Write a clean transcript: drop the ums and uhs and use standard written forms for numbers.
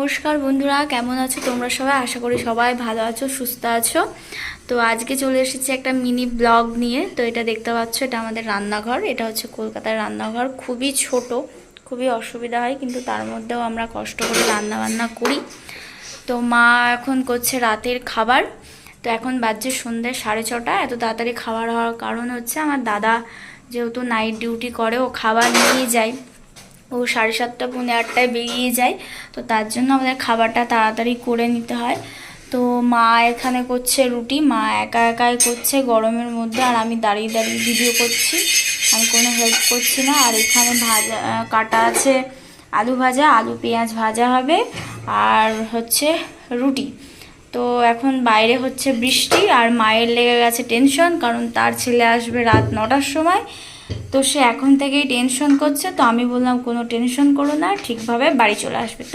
নমস্কার বন্ধুরা, কেমন আছো তোমরা সবাই? আশা করি সবাই ভালো আছো, সুস্থ আছো। তো আজকে চলে এসেছি একটা মিনি ব্লগ নিয়ে। তো এটা দেখতে পাচ্ছ, এটা আমাদের রান্নাঘর। এটা হচ্ছে কলকাতার রান্নাঘর, খুবই ছোট, খুবই অসুবিধা হয়, কিন্তু তার মধ্যেও আমরা কষ্ট করে রান্না বান্না করি। তো মা এখন করছে রাতের খাবার। তো এখন বাজছে সন্ধ্যে 6:30। এত তাড়াতাড়ি খাবার হওয়ার কারণ হচ্ছে আমার দাদা যেহেতু নাইট ডিউটি করে, ও খাবার নিয়ে যায়। ও 7:30 পৌনে 8টায় বেরিয়ে যায়। তো তার জন্য আমাদের খাবারটা তাড়াতাড়ি করে নিতে হয়। তো মা এখানে করছে রুটি, মা একা একাই করছে গরমের মধ্যে, আর আমি দাঁড়িয়ে দাঁড়িয়ে ভিডিও করছি, আমি কোনো হেল্প করছি না। আর এখানে ভাজা কাটা আছে আলু ভাজা, আলু পেঁয়াজ ভাজা হবে, আর হচ্ছে রুটি। তো এখন বাইরে হচ্ছে বৃষ্টি, আর মায়ের লেগে গেছে টেনশন, কারণ তার ছেলে আসবে রাত 9টার সময়। তো সে এখন থেকেই টেনশন করছে। তো আমি বললাম কোনো টেনশন করো না, ঠিকভাবে বাড়ি চলে আসবে। তো